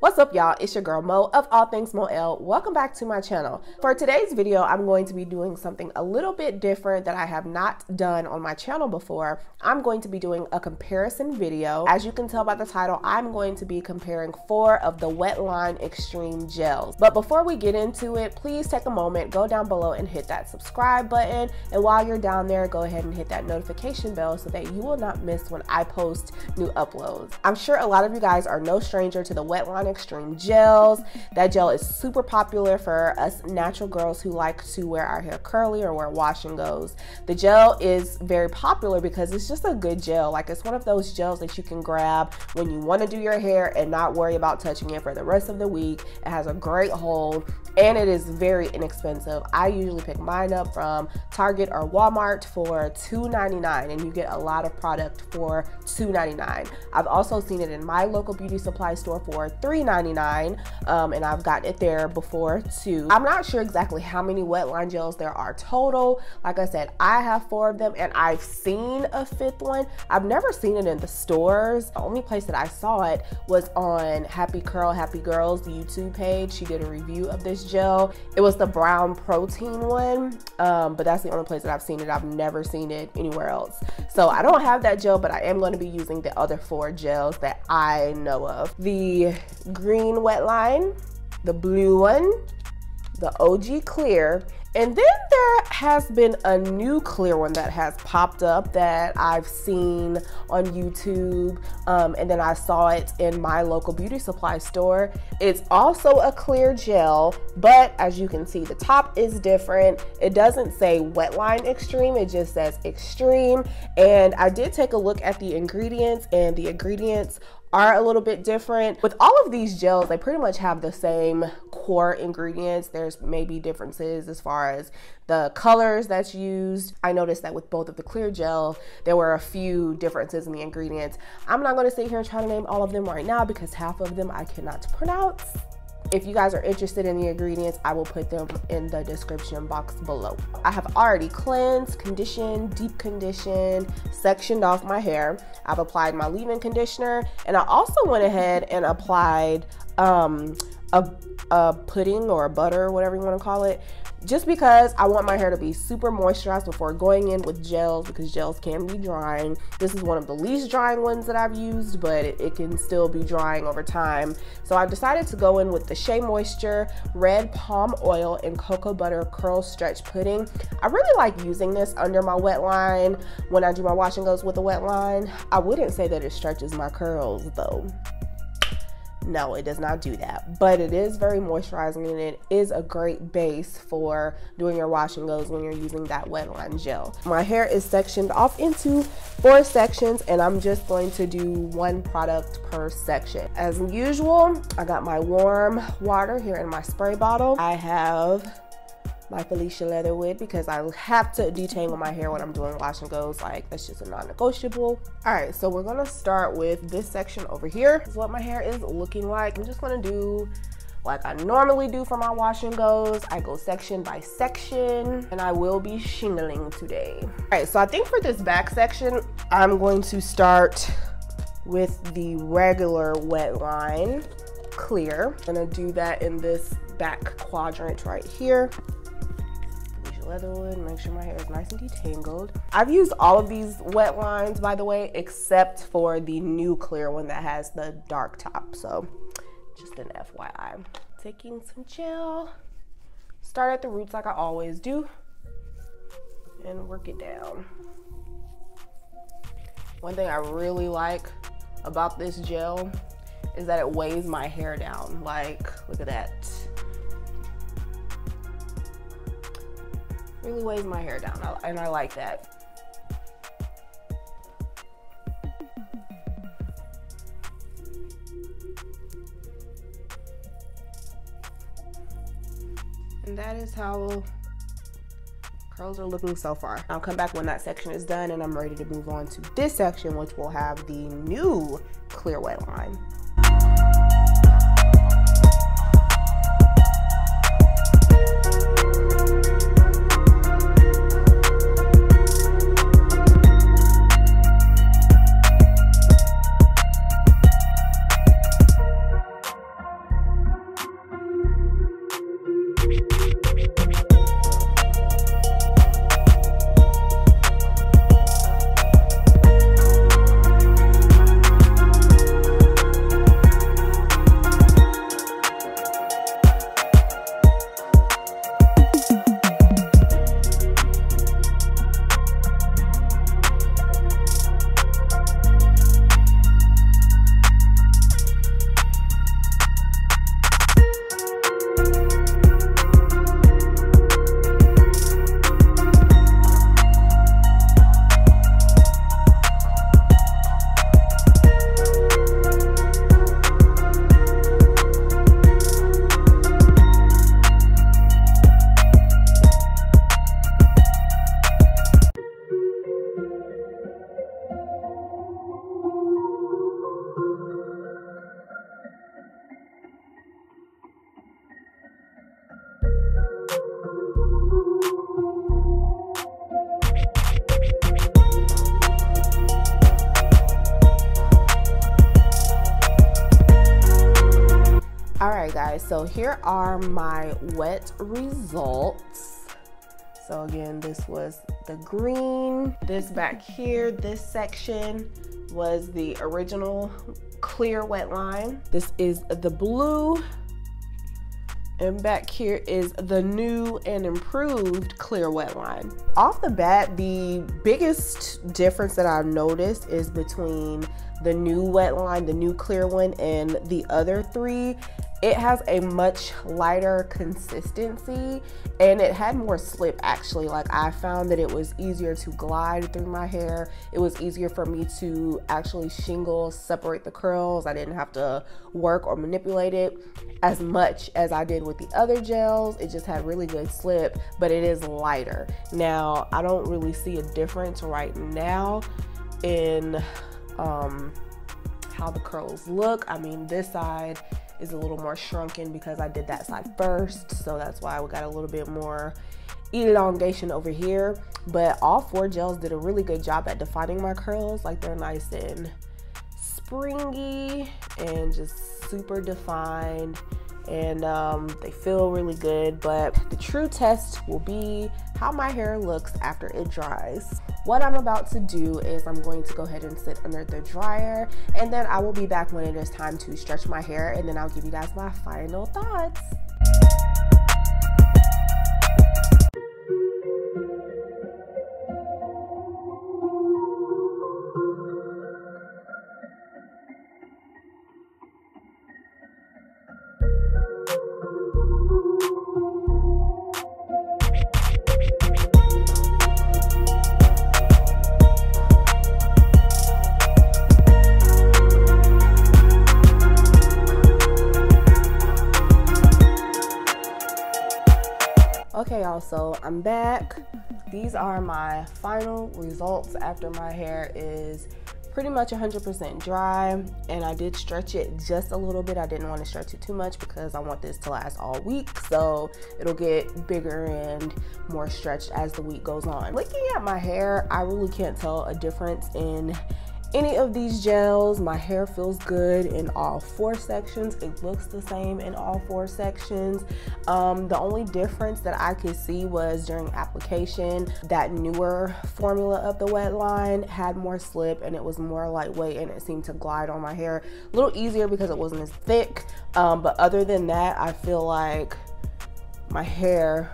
What's up, y'all? It's your girl Mo of All Things Mo L. Welcome back to my channel. For today's video, I'm going to be doing something a little bit different that I have not done on my channel before. I'm going to be doing a comparison video. As you can tell by the title, I'm going to be comparing 4 of the Wetline Xtreme gels. But before we get into it, please take a moment, go down below and hit that subscribe button. And while you're down there, go ahead and hit that notification bell so that you will not miss when I post new uploads. I'm sure a lot of you guys are no stranger to the Wetline Xtreme gels. That gel is super popular for us natural girls who like to wear our hair curly or wear wash and goes. The gel is very popular because it's just a good gel. Like, it's one of those gels that you can grab when you want to do your hair and not worry about touching it for the rest of the week. It has a great hold and it is very inexpensive. I usually pick mine up from Target or Walmart for $2.99 and you get a lot of product for $2.99. I've also seen it in my local beauty supply store for $3.99 and I've gotten it there before too. I'm not sure exactly how many Wetline gels there are total. Like I said, I have 4 of them and I've seen a 5th one. I've never seen it in the stores. The only place that I saw it was on Happy Curl Happy Girls, the YouTube page. She did a review of this gel. It was the brown protein one, but that's the only place that I've seen it. I've never seen it anywhere else. So I don't have that gel, but I am going to be using the other 4 gels that I know of. The green Wetline, the blue one, the OG clear, and then there has been a new clear one that has popped up that I've seen on YouTube, and then I saw it in my local beauty supply store. It's also a clear gel, but as you can see, the top is different. It doesn't say Wetline Xtreme, it just says Xtreme. And I did take a look at the ingredients, and the ingredients are a little bit different. With all of these gels, they pretty much have the same core ingredients. There's maybe differences as far as the colors that's used. I noticed that with both of the clear gel, there were a few differences in the ingredients. I'm not gonna sit here and try to name all of them right now because half of them I cannot pronounce. If you guys are interested in the ingredients, I will put them in the description box below. I have already cleansed, conditioned, deep conditioned, sectioned off my hair. I've applied my leave-in conditioner, and I also went ahead and applied a pudding or a butter, whatever you want to call it, just because I want my hair to be super moisturized before going in with gels, because gels can be drying. This is one of the least drying ones that I've used, but it can still be drying over time. So I decided to go in with the Shea Moisture Red Palm Oil and Cocoa Butter Curl Stretch Pudding. I really like using this under my wetline when I do my wash and goes with a wetline. I wouldn't say that it stretches my curls though. No, it does not do that, but it is very moisturizing and it is a great base for doing your wash and goes when you're using that Wetline gel. My hair is sectioned off into 4 sections and I'm just going to do 1 product per section. As usual, I got my warm water here in my spray bottle. I have my Felicia leather wig because I have to detangle my hair when I'm doing wash and goes. Like, that's just a non-negotiable. All right, so we're gonna start with this section over here. This is what my hair is looking like. I'm just gonna do like I normally do for my wash and goes. I go section by section and I will be shingling today. All right, so I think for this back section, I'm going to start with the regular Wetline clear. I'm gonna do that in this back quadrant right here. Leatherwood, make sure my hair is nice and detangled. I've used all of these Wetlines, by the way, except for the new clear one that has the dark top. So just an FYI. Taking some gel, start at the roots like I always do, and work it down. One thing I really like about this gel is that it weighs my hair down. Like, look at that. Really weighs my hair down, and I like that. And that is how curls are looking so far. I'll come back when that section is done and I'm ready to move on to this section, which will have the new clear Wetline. Alright guys, so here are my wet results. So again, this was the green. This back here, this section was the original clear wet line. This is the blue. And back here is the new and improved clear wet line. Off the bat, the biggest difference that I've noticed is between the new wet line, the new clear one, and the other three. It has a much lighter consistency and it had more slip actually. Like I found that it was easier to glide through my hair. It was easier for me to actually shingle, separate the curls. I didn't have to work or manipulate it as much as I did with the other gels. It just had really good slip, but it is lighter. Now, I don't really see a difference right now in how the curls look. I mean, this side is a little more shrunken because I did that side first, so that's why we got a little bit more elongation over here. But all four gels did a really good job at defining my curls. Like they're nice and springy and just super defined, and they feel really good. But the true test will be how my hair looks after it dries. What I'm about to do is I'm going to go ahead and sit under the dryer, and then I will be back when it is time to stretch my hair, and then I'll give you guys my final thoughts. Okay y'all, so I'm back. These are my final results after my hair is pretty much 100% dry, and I did stretch it just a little bit. I didn't want to stretch it too much because I want this to last all week, so it'll get bigger and more stretched as the week goes on. Looking at my hair, I really can't tell a difference in any of these gels. My hair feels good in all four sections. It looks the same in all four sections. The only difference that I could see was during application. That newer formula of the wet line had more slip and it was more lightweight, and it seemed to glide on my hair a little easier because it wasn't as thick. But other than that, I feel like my hair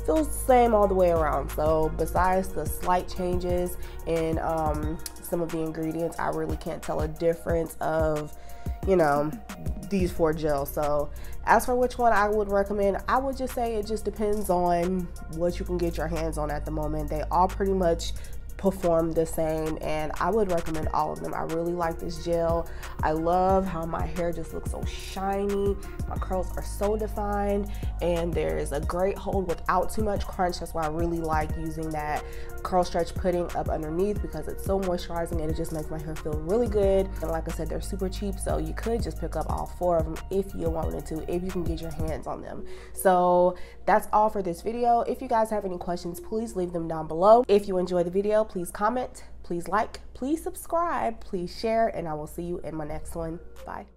feels the same all the way around. So besides the slight changes in some of the ingredients, I really can't tell a difference of, you know, these four gels. So as for which one I would recommend, I would just say it just depends on what you can get your hands on at the moment. They all pretty much perform the same, and I would recommend all of them. I really like this gel. I love how my hair just looks so shiny. My curls are so defined, and there's a great hold without too much crunch. That's why I really like using that curl stretch pudding up underneath, because it's so moisturizing and it just makes my hair feel really good. And like I said, they're super cheap, so you could just pick up all four of them if you wanted to, if you can get your hands on them. So that's all for this video. If you guys have any questions, please leave them down below. If you enjoy the video, please comment, please like, please subscribe, please share, and I will see you in my next one. Bye.